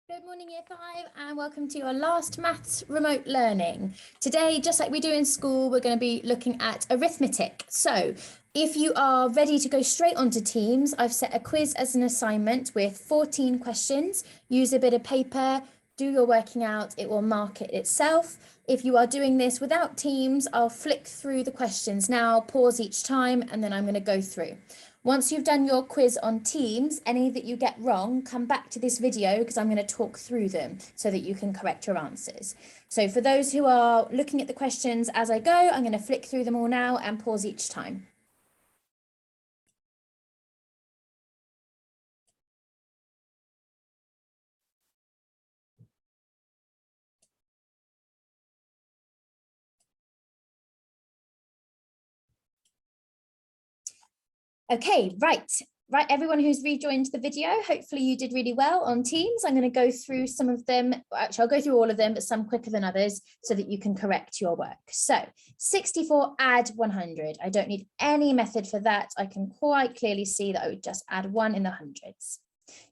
Good morning, Year 5, and welcome to your last maths remote learning. Today, just like we do in school, we're going to be looking at arithmetic. So if you are ready to go straight onto Teams, I've set a quiz as an assignment with 14 questions. Use a bit of paper, do your working out, it will mark it itself. If you are doing this without Teams, I'll flick through the questions now, pause each time, and then I'm going to go through. Once you've done your quiz on Teams, any that you get wrong, come back to this video because I'm going to talk through them so that you can correct your answers. So for those who are looking at the questions as I go, I'm going to flick through them all now and pause each time. Okay, right, everyone who's rejoined the video, hopefully you did really well on Teams. I'm going to go through some of them. Actually, I'll go through all of them, but some quicker than others so that you can correct your work. So 64 add 100. I don't need any method for that. I can quite clearly see that I would just add 1 in the hundreds.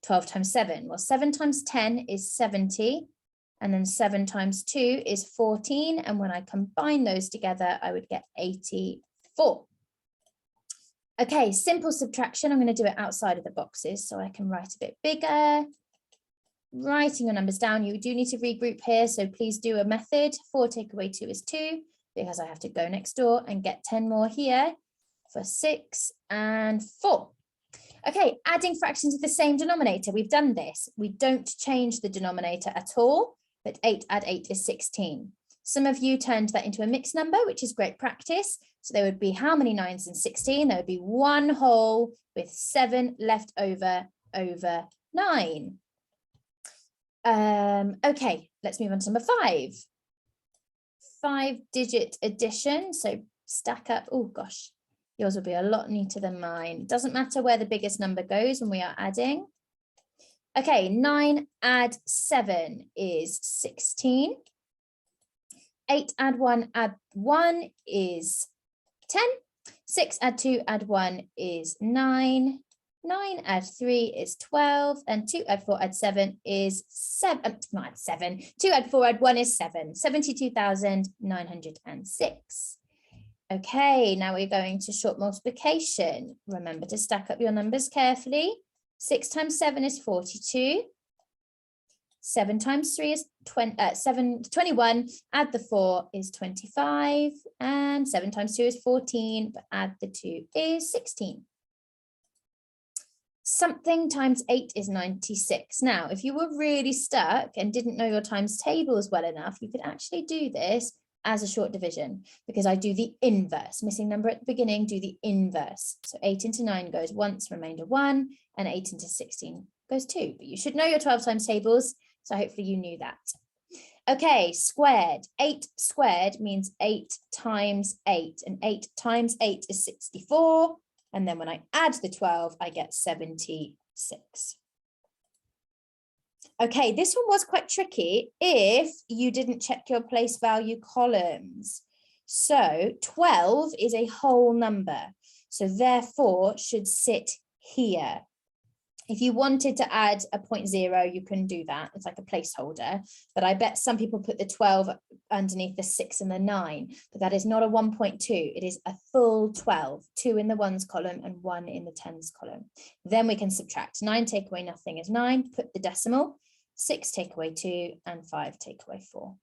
12 times 7. Well, 7 times 10 is 70. And then 7 times 2 is 14. And when I combine those together, I would get 84. Okay, simple subtraction. I'm going to do it outside of the boxes so I can write a bit bigger. Writing your numbers down, you do need to regroup here, so please do a method. 4 take away 2 is 2, because I have to go next door and get 10 more here for 6 and 4. Okay, adding fractions of the same denominator. We've done this. We don't change the denominator at all, but 8 add 8 is 16. Some of you turned that into a mixed number, which is great practice. So there would be how many 9s in 16? There would be 1 whole with 7 left over 9. Okay, let's move on to number 5. 5-digit addition. So stack up. Oh gosh, yours will be a lot neater than mine. It doesn't matter where the biggest number goes when we are adding. Okay, 9 add 7 is 16. 8 add 1 is 10. 6 add 2 add 1 is 9. 9 add 3 is 12. And 2 add 4 add 7 is 7. Not add 7. 2 add 4 add 1 is 7. 72,906. Okay, now we're going to short multiplication. Remember to stack up your numbers carefully. 6 times 7 is 42. 7 times 3 is 21, add the 4 is 25, and 7 times 2 is 14, but add the 2 is 16. Something times 8 is 96. Now, if you were really stuck and didn't know your times tables well enough, you could actually do this as a short division, because I do the inverse. Missing number at the beginning, do the inverse. So 8 into 9 goes once, remainder 1, and 8 into 16 goes 2. But you should know your 12 times tables, so hopefully you knew that. Okay, squared. 8 squared means 8 times 8, and 8 times 8 is 64. And then when I add the 12, I get 76. Okay, this one was quite tricky if you didn't check your place value columns. So 12 is a whole number, so therefore should sit here. If you wanted to add a 0.0, you can do that. It's like a placeholder, but I bet some people put the 12 underneath the 6 and the 9, but that is not a 1.2. It is a full 12, 2 in the ones column and 1 in the tens column. Then we can subtract. 9 take away nothing is 9, put the decimal, 6 take away 2, and 5 take away 4.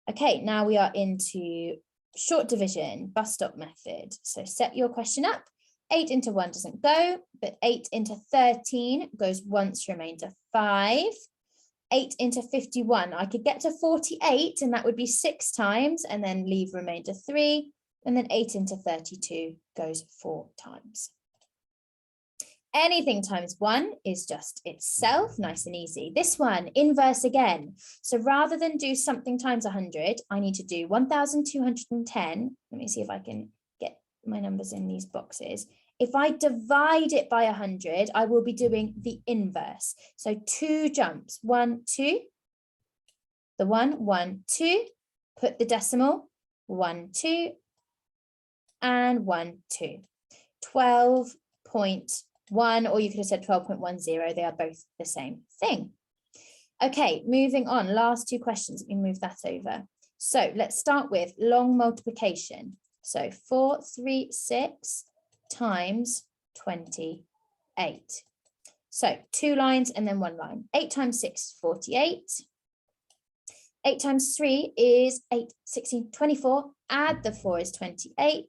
Okay, now we are into short division, bus stop method. So set your question up. 8 into 1 doesn't go, but 8 into 13 goes once, remainder 5. 8 into 51, I could get to 48, and that would be 6 times, and then leave remainder 3. And then 8 into 32 goes 4 times. Anything times 1 is just itself, nice and easy. This one, inverse again. So rather than do something times 100, I need to do 1,210. Let me see if I can get my numbers in these boxes. If I divide it by 100, I will be doing the inverse. So 2 jumps, 1, 2, the 1, 1, 2, put the decimal, 1, 2, and 1, 2. 12.1, or you could have said 12.10. They are both the same thing. Okay, moving on, last two questions, let me move that over. So let's start with long multiplication. So 436 times 28. So 2 lines and then 1 line. 8 times 6 is 48. 8 times 3 is 8, 16, 24. Add the 4 is 28.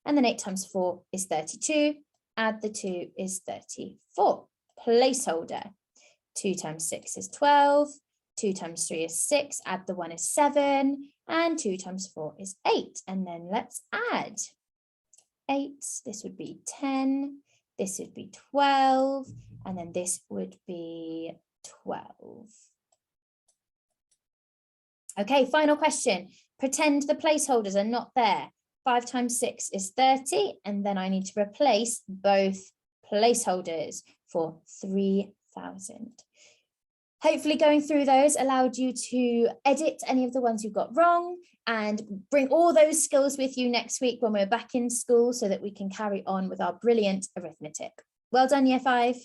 And then 8 times 4 is 32. Add the 2 is 34. Placeholder. 2 times 6 is 12. 2 times 3 is 6. Add the 1 is 7. And 2 times 4 is 8. And then let's add. 8, this would be 10. This would be 12. And then this would be 12. Okay, final question. Pretend the placeholders are not there. 5 times 6 is 30. And then I need to replace both placeholders for 3,000. Hopefully going through those allowed you to edit any of the ones you got wrong and bring all those skills with you next week when we're back in school so that we can carry on with our brilliant arithmetic. Well done, Year 5.